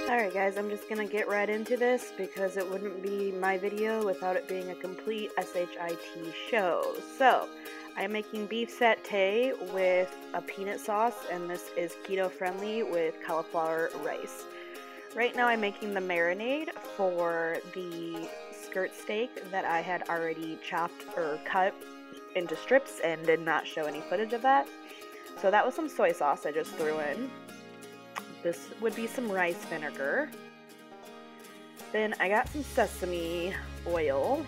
Alright guys, I'm just gonna get right into this because it wouldn't be my video without it being a complete SHIT show. So, I'm making beef satay with a peanut sauce, and this is keto friendly with cauliflower rice. Right now I'm making the marinade for the skirt steak that I had already chopped or cut into strips and did not show any footage of that. So that was some soy sauce I just threw in. This would be some rice vinegar. Then I got some sesame oil.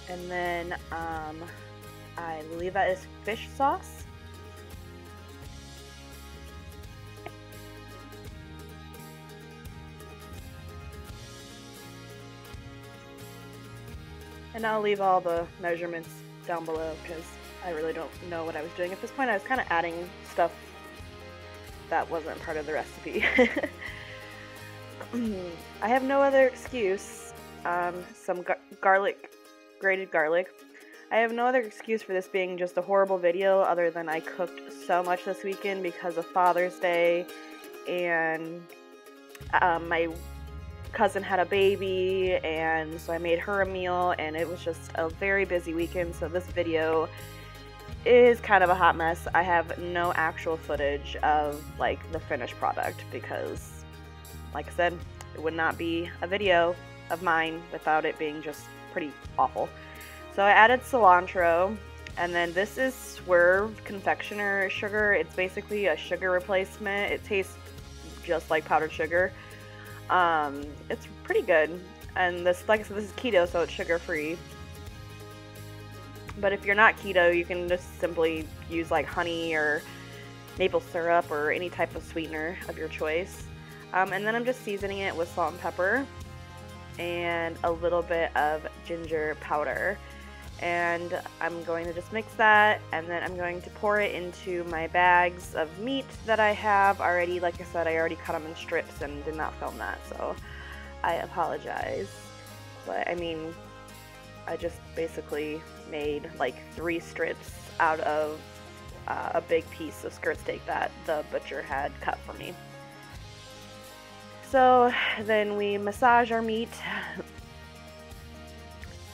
And then I believe that is fish sauce. And I'll leave all the measurements down below because I really don't know what I was doing at this point. I was kind of adding stuff that wasn't part of the recipe. I have no other excuse. Some garlic, grated garlic. I have no other excuse for this being just a horrible video other than I cooked so much this weekend because of Father's Day, and my cousin had a baby, and so I made her a meal, and it was just a very busy weekend, so this video is kind of a hot mess. I have no actual footage of like the finished product because, like I said, it would not be a video of mine without it being just pretty awful. So I added cilantro, and then this is Swerve Confectioner sugar. It's basically a sugar replacement. It tastes just like powdered sugar. It's pretty good, and this, like I said, this is keto, so it's sugar free. But if you're not keto, you can just simply use like honey or maple syrup or any type of sweetener of your choice. And then I'm just seasoning it with salt and pepper and a little bit of ginger powder. And I'm going to just mix that, and then I'm going to pour it into my bags of meat that I have already. Like I said, I already cut them in strips and did not film that, so I apologize. But I mean, I just basically made like 3 strips out of a big piece of skirt steak that the butcher had cut for me. So then we massage our meat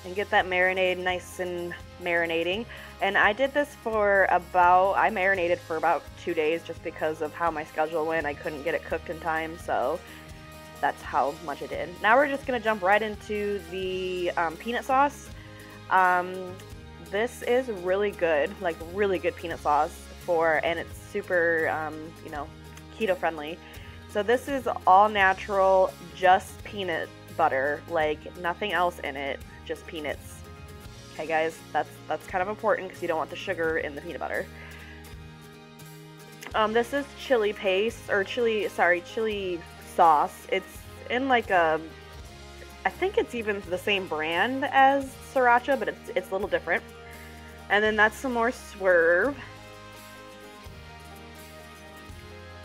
and get that marinade nice and marinating. And I did this for I marinated for about 2 days just because of how my schedule went. I couldn't get it cooked in time, so that's how much I did. Now we're just gonna jump right into the peanut sauce. This is really good, like really good peanut sauce and it's super, you know, keto friendly. So this is all natural, just peanut butter, like nothing else in it, just peanuts. Okay guys, that's kind of important because you don't want the sugar in the peanut butter. This is chili paste, or chili sauce. It's in like I think it's even the same brand as sriracha, but it's a little different. And then that's some more Swerve.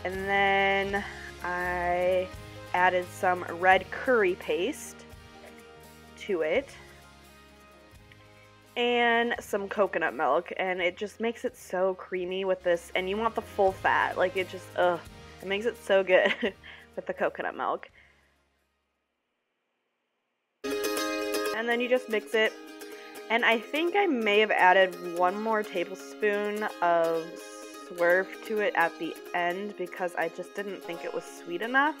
And then I added some red curry paste to it. And some coconut milk, and it just makes it so creamy with this, and you want the full fat, like it just, it makes it so good with the coconut milk. And then you just mix it, and I think I may have added 1 more tablespoon of Swerve to it at the end because I just didn't think it was sweet enough,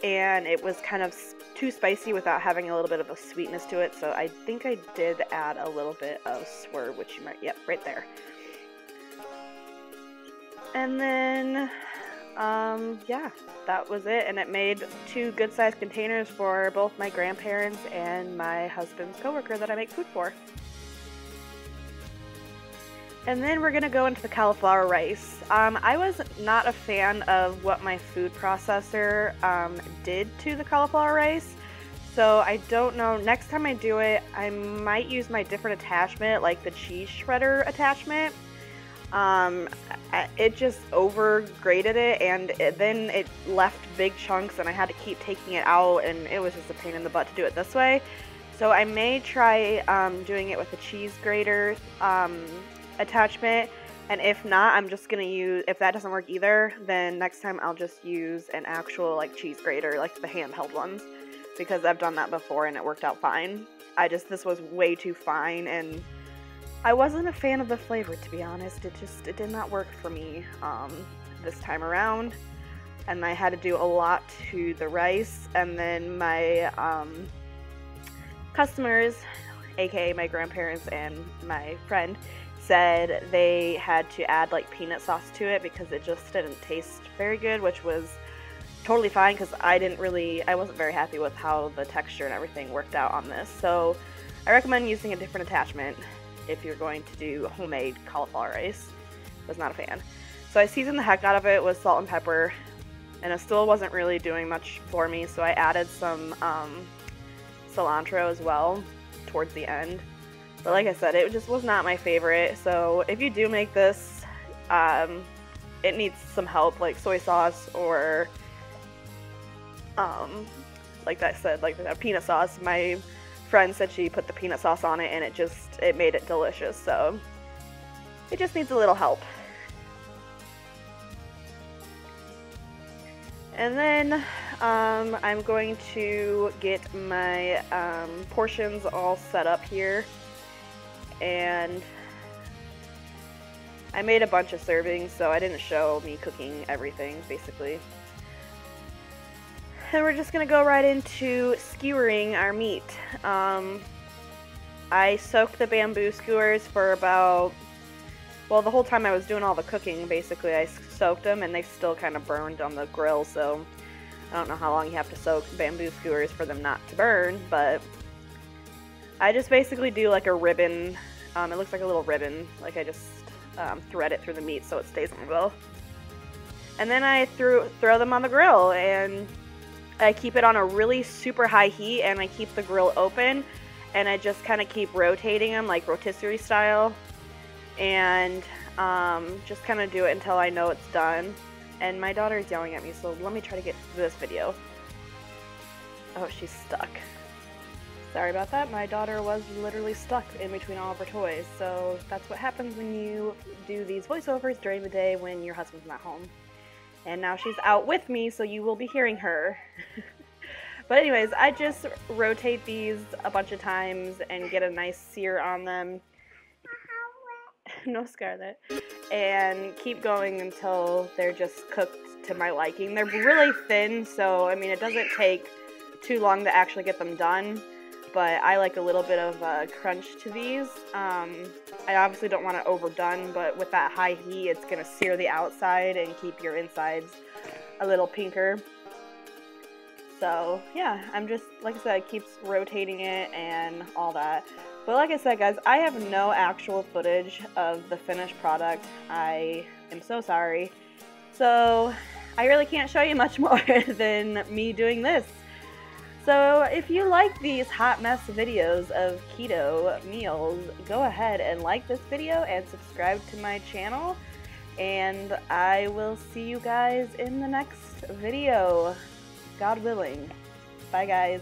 and it was kind of too spicy without having a little bit of a sweetness to it, so I think I did add a little bit of Swerve, which you might, yep, right there. And then, yeah, that was it, and it made 2 good-sized containers for both my grandparents and my husband's coworker that I make food for. And then we're gonna go into the cauliflower rice. I was not a fan of what my food processor did to the cauliflower rice, so I don't know. Next time I do it, I might use my different attachment, like the cheese shredder attachment. It just over grated it, and then it left big chunks, and I had to keep taking it out, and it was just a pain in the butt to do it this way. So I may try doing it with a cheese grater attachment, And if not, I'm just gonna use, if that doesn't work either, then next time I'll just use an actual like cheese grater, like the handheld ones, because I've done that before and it worked out fine. This was way too fine, and I wasn't a fan of the flavor, to be honest. It did not work for me this time around, and I had to do a lot to the rice. And then my customers, aka my grandparents and my friend, said they had to add like peanut sauce to it because it just didn't taste very good, which was totally fine because I wasn't very happy with how the texture and everything worked out on this. So I recommend using a different attachment if you're going to do homemade cauliflower rice. Was not a fan. So I seasoned the heck out of it with salt and pepper, and it still wasn't really doing much for me, so I added some cilantro as well towards the end. But like I said, it just was not my favorite. So if you do make this, it needs some help, like soy sauce or like I said, like the peanut sauce. My friend said she put the peanut sauce on it and it made it delicious. So it just needs a little help. And then I'm going to get my portions all set up here. And I made a bunch of servings, so I didn't show me cooking everything, basically. And we're just going to go right into skewering our meat. I soaked the bamboo skewers for about, well, the whole time I was doing all the cooking, basically, I soaked them, and they still kind of burned on the grill, so I don't know how long you have to soak bamboo skewers for them not to burn, but I just basically do like a ribbon. It looks like a little ribbon, like I just thread it through the meat so it stays on the grill. And then I throw them on the grill, and I keep it on a really super high heat, and I keep the grill open, and I just kind of keep rotating them like rotisserie style, and just kind of do it until I know it's done. And my daughter is yelling at me, so let me try to get through this video. Oh, she's stuck. Sorry about that. My daughter was literally stuck in between all of her toys, so that's what happens when you do these voiceovers during the day when your husband's not home. And now she's out with me, so you will be hearing her. But anyways, I just rotate these a bunch of times and get a nice sear on them. No, Scarlett. And keep going until they're just cooked to my liking. They're really thin, so I mean it doesn't take too long to actually get them done, but I like a little bit of crunch to these. I obviously don't want it overdone, but with that high heat it's going to sear the outside and keep your insides a little pinker. So yeah, I'm just, like I said, it keeps rotating it and all that. But like I said, guys, I have no actual footage of the finished product. I am so sorry. So I really can't show you much more than me doing this. So if you like these hot mess videos of keto meals, go ahead and like this video and subscribe to my channel. And I will see you guys in the next video, God willing. Bye, guys.